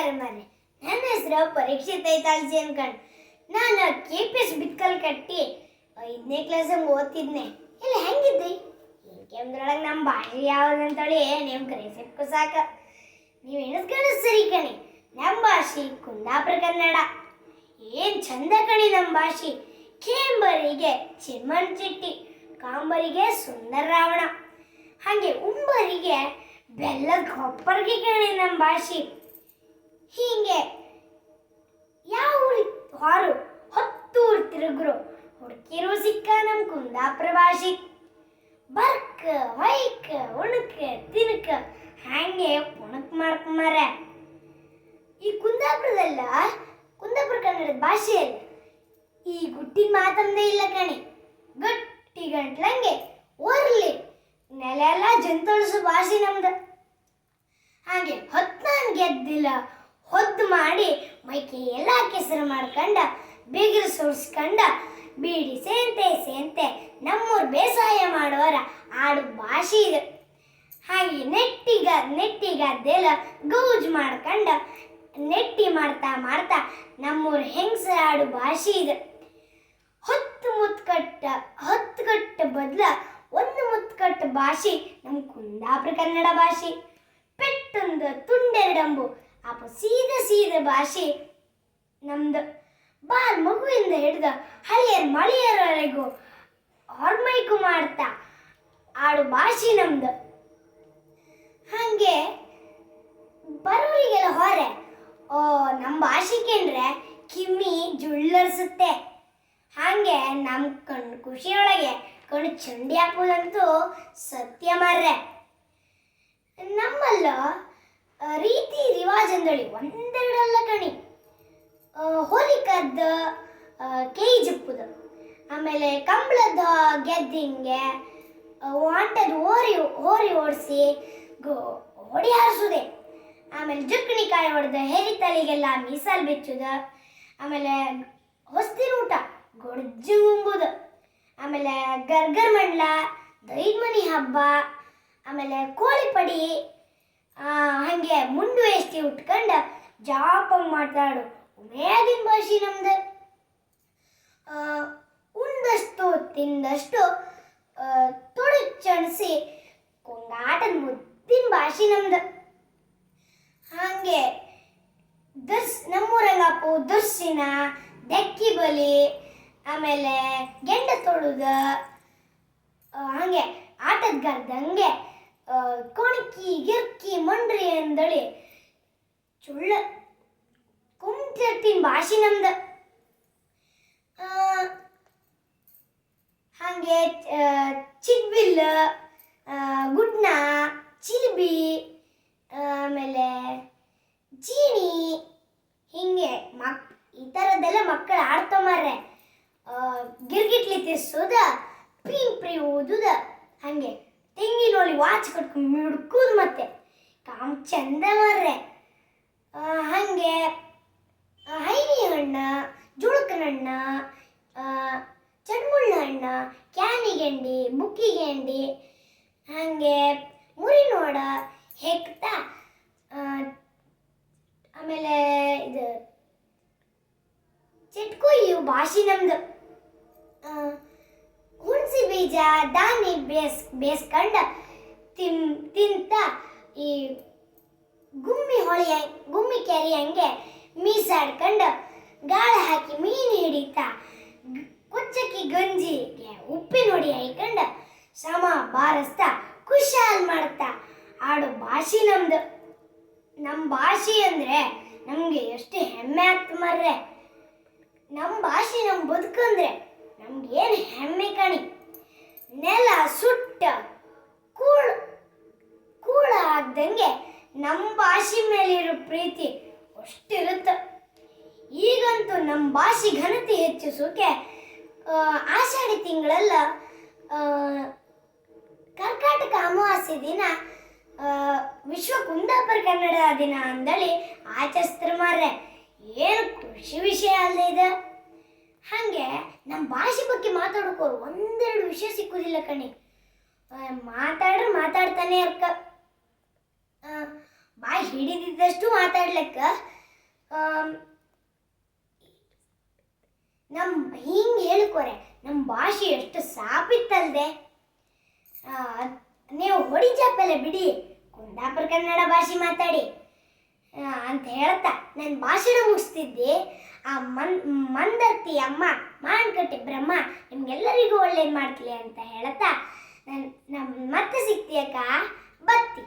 ನಮಸ್ಕಾರ ಮಾರ್ರೆ. ನನ್ನ ಹೆಸರು ಪರೀಕ್ಷಿತ್ ಐತಾಳ್ಜಿ ಅನ್ಕಂಡು ನಾನು KPS ಬಿತ್ಕಲ್ ಕಟ್ಟಿ 5ನೇ ಕ್ಲಾಸ್ ಓದ್ತಿದ್ನೆ. ಇಲ್ಲ ಹೆಂಗಿದ್ರಿ? ಕೆಮ್ದ್ರೊಳಗೆ ನಮ್ಮ ಭಾಷೆ ಯಾವ್ದಂತೇಳಿ ನಿಮ್ಗೆ ರೆಸಿಪ್ಕು ಸಾಕ. ನೀವು ಎಣಿಸ್ಕೊಂಡು ಸರಿ ಕಣಿ. ನಮ್ಮ ಭಾಷೆ ಕುಂದಾಪುರ ಕನ್ನಡ. ಏನು ಚಂದ ಕಣಿ ನಮ್ಮ ಭಾಷೆ. ಕೇಂಬರಿಗೆ ಚಿಮ್ಮನ್ ಚಿಟ್ಟಿ, ಕಾಂಬರಿಗೆ ಸುಂದರ ರಾವಣ, ಹಾಗೆ ಉಂಬರಿಗೆ ಬೆಲ್ಲದ ಕೊಪ್ಪರಿಗೆ ಕಣಿ ನಮ್ಮ ಭಾಷೆ. ಹೀಗೆ ಯಾವ ಹಾರು 10 ಊರು ತಿರುಗ್ರು ಹುಡುಕಿರು ಸಿಕ್ಕ ನಮ್ಮ ಕುಂದಾಪುರ ಭಾಷೆ. ಬರ್ಕ ಹೊಯ್ಕ ಉಣಕ ತಿನ್ಕ ಹಾಗೆ ಪುಣಕ್ ಮಾಡ್ಕೊಂಬಾರ. ಈ ಕುಂದಾಪುರ ಕನ್ನಡದ ಭಾಷೆಯಲ್ಲಿ ಈ ಗುಟ್ಟಿನ ಮಾತಂದೇ ಇಲ್ಲ ಕಣಿ. ಗಟ್ಟಿ ಗಂಟ್ಲಂಗೆ ಒರ್ಲಿ ನೆಲ ಎಲ್ಲ ಜಂತೊಳಿಸೋ ಭಾಷೆ ನಮ್ದು. ಹಾಗೆ ಹೊತ್ತಾನ್ ಗೆದ್ದಿಲ್ಲ ಹೊದ್ದು ಮಾಡಿ ಮೈಕಿ ಎಲ್ಲ ಕೆಸರು ಮಾಡ್ಕೊಂಡ ಬಿಗಿರು ಸುರಿಸ್ಕೊಂಡ ಬೀಡಿ ಸೇಂತೆ ನಮ್ಮೂರು ಬೇಸಾಯ ಮಾಡುವರ ಆಡು ಭಾಷೆ ಇದು. ಹಾಗೆ ನೆಟ್ಟಿಗದ್ದೆಲ್ಲ ಗೌಜು ಮಾಡ್ಕೊಂಡ ನೆಟ್ಟಿ ಮಾಡ್ತಾ ನಮ್ಮೂರು ಹೆಂಗಸರ ಆಡು ಭಾಷೆ ಇದು. 10 ಕಟ್ಟ ಬದಲ 1 ಮುತ್ಕಟ್ಟ ಭಾಷೆ ನಮ್ಮ ಕುಂದಾಪುರ ಕನ್ನಡ ಭಾಷೆ. ಪೆಟ್ಟೊಂದು ತುಂಡೆರಡಂಬು ಅಪ್ಪ ಸೀದ ಭಾಷೆ ನಮ್ದು. ಬಾಲ್ ಮಗುವಿಂದ ಹಿಡಿದು ಹಳ್ಳಿಯರ್ ಮಳೆಯರವರೆಗೂ ಹೊರಮೈಕು ಮಾಡ್ತಾ ಆಡು ಭಾಷೆ ನಮ್ದು. ಹಾಗೆ ಬರೋರಿಗೆಲ್ಲ ಹೊರೆ ನಮ್ಮ ಭಾಷೆ ಕೇಂದ್ರೆ ಕಿಮ್ಮಿ ಜುಳ್ಳರ್ಸುತ್ತೆ. ಹಾಗೆ ನಮ್ಮ ಕಣ್ಣು ಖುಷಿಯೊಳಗೆ ಕಣ್ಣು ಚಂಡಿ ಹಾಕೋದಂತೂ ಸತ್ಯ ಮಾರ್ರೆ. ನಮ್ಮಲ್ಲ ರೀತಿ ರಿವಾಜ್ ಅಂದಳಿ ಒಂದೆರಡಲ್ಲ ಕಣಿ. ಹೋಲಿಕದ್ದು ಕೈ ಜಪ್ಪುದು, ಆಮೇಲೆ ಕಂಬಳದ ಗೆದ್ದಿಂಗೆ ವಾಂಟದ ಹೋರಿ ಓಡಿಸಿ ಹೊಡಿ ಹಾರಿಸೋದೆ, ಆಮೇಲೆ ಜುಕ್ಕಣಿಕಾಯಿ ಹೊಡೆದು ಹೆರಿತಲಿಗೆಲ್ಲ ಮೀಸಲು ಬಿಚ್ಚುದು, ಆಮೇಲೆ ಹೊಸ್ತಿನ ಊಟ ಗೊಡ್ಜು ಗುಂಬುದು, ಆಮೇಲೆ ಗರ್ಗರ್ ಮಂಡ್ಲ, ದೈದ್ಮನಿ ಹಬ್ಬ, ಆಮೇಲೆ ಕೋಳಿ ಪಡಿ, ಹಾಗೆ ಮುಂಡು ಎಷ್ಟಿ ಉಟ್ಕೊಂಡು ಜಾಪಂಗ್ ಮಾತಾಡು ಮೇದಿನ ಭಾಷೆ ನಮ್ದು. ಉಂದಷ್ಟು ತಿಂದಷ್ಟು ತೊಡಚಣಿಸಿ ಕೊಂಗಾಟದ ಮುದ್ದಿನ ಭಾಷೆ ನಮ್ದು. ಹಾಗೆ ನಮ್ಮೂರಂಗಪ್ಪು ದುರ್ಸಿನ ದೆಕ್ಕಿ ಬಲಿ, ಆಮೇಲೆ ಗೆಂಡ ತೊಳುದು, ಹಾಗೆ ಆಟದ ಗರ್ದಂಗೆ ಕೊಣಕಿ ಗಿರ್ಕಿ ಮಂಡ್ರಿ ಅಂದಳಿ ಚುಳ್ಳ ಕುಂತಿರ್ತಿನ ಭಾಷೆ ನಮ್ದು. ಹಾಗೆ ಚಿಡ್ಬಿಲ್, ಗುಡ್ನ, ಚಿಲ್ಬಿ, ಆಮೇಲೆ ಜೀನಿ, ಹಿಂಗೆ ಈ ಥರದ್ದೆಲ್ಲ ಮಕ್ಕಳು ಆಡ್ತೊಮಾರ್ರೆ. ಗಿರ್ಗಿಟ್ಲಿ ತಿರ್ಸೋದ, ಪೀಂಪ್ರಿ ಓದುದ, ಹಾಗೆ ತೆಂಗಿನೊಳಿ ವಾಚ್ ಕಟ್ಕೊಂಡು ಮಿಡ್ಕೂದು, ಮತ್ತೆ ಕಾಮ್ ಚಂದ ಮಾರ್ರೆ. ಹಾಗೆ ಹೈನಿ ಹಣ್ಣು, ಜುಳುಕನ ಹಣ್ಣು, ಚಡ್ಮುಳ್ಳ ಹಣ್ಣು, ಕ್ಯಾನಿಗೆಂಡಿ, ಬುಕ್ಕಿಗೆಂಡಿ, ಹಾಗೆ ಮುರಿನೋಡ ಹೆಕ್ತಾ, ಆಮೇಲೆ ಇದು ಚಿಟ್ಕೊಯ್ಯು ಭಾಷೆ ನಮ್ದು. ಹುಣಸಿ ಬೀಜ ದಾನಿ ಬೇಸ್ಕೊಂಡು ತಿಂತ ಈ ಗುಮ್ಮಿ ಕೆರೆ ಹಂಗೆ ಮೀಸಾಡ್ಕೊಂಡು ಗಾಳ ಹಾಕಿ ಮೀನು ಹಿಡಿತಾ ಕೊಚ್ಚಕ್ಕಿ ಗಂಜಿಗೆ ಉಪ್ಪಿನ ಹೊಡಿ ಹಾಕೊಂಡು ಸಮ ಬಾರಿಸ್ತಾ ಖುಷಾಲ್ ಮಾಡ್ತಾ ಆಡೋ ಭಾಷೆ ನಮ್ದು. ನಮ್ಮ ಭಾಷೆ ಅಂದರೆ ನಮಗೆ ಎಷ್ಟು ಹೆಮ್ಮೆ ಆಗ್ತ ಮಾರ್ರೆ. ನಮ್ಮ ಭಾಷೆ ನಮ್ಮ ಬದುಕಂದ್ರೆ ನಮ್ಗೇನು ಹೆಮ್ಮೆ ಕಣಿ. ನೆಲ ಸುಟ್ಟ ಕೂಳ ಆಗ್ದಂಗೆ ನಮ್ಮ ಭಾಷೆ ಮೇಲಿರೋ ಪ್ರೀತಿ ಅಷ್ಟಿರುತ್ತೆ. ಈಗಂತೂ ನಮ್ಮ ಭಾಷೆ ಘನತೆ ಹೆಚ್ಚಿಸೋಕೆ ಆಷಾಢಿ ತಿಂಗಳೆಲ್ಲ ಕರ್ಕಾಟಕ ಅಮಾವಾಸ್ಯೆ ದಿನ ವಿಶ್ವ ಕುಂದಾಪುರ ಕನ್ನಡ ದಿನ ಅಂದಳಿ ಆಚರಿಸ್ತಾರೆ ಮಾರ್ರೆ. ಏನು ಖುಷಿ ವಿಷಯ ಅಲ್ಲದೆ ಇದೆ. ಹಾಗೆ ನಮ್ಮ ಭಾಷೆ ಬಗ್ಗೆ ಮಾತಾಡೋಕೋರು ಒಂದೆರಡು ವಿಷಯ ಸಿಕ್ಕುದಿಲ್ಲ ಕಣಿ. ಮಾತಾಡ್ತಾನೆ ಇರ್ಕ ಬಾಯಿ ಹಿಡಿದಿದ್ದಷ್ಟು ಮಾತಾಡ್ಲಿಕ್ಕ ಹಿಂಗೆ ಹೇಳ್ಕೊರೆ ನಮ್ಮ ಭಾಷೆ ಎಷ್ಟು ಸಾಪಿತ್ತಲ್ದೆ. ನೀವು ಹೊಡಿ ಚಪ್ಪಲೆ ಬಿಡಿ, ಕುಂದಾಪುರ ಕನ್ನಡ ಭಾಷೆ ಮಾತಾಡಿ ಅಂತ ಹೇಳ್ತಾ ನನ್ನ ಭಾಷಣ ಮುಗಿಸ್ತಿದ್ದೆ. ಆ ಮಂದರ್ತಿ ಅಮ್ಮ ಮಾನ್ಕಟ್ಟೆ ಬ್ರಹ್ಮ ನಿಮ್ಗೆಲ್ಲರಿಗೂ ಒಳ್ಳೇದು ಮಾಡ್ತೀವಿ ಅಂತ ಹೇಳ್ತಾ ಮತ್ತೆ ಸಿಗ್ತೀಯಕ್ಕ, ಬತ್ತಿ.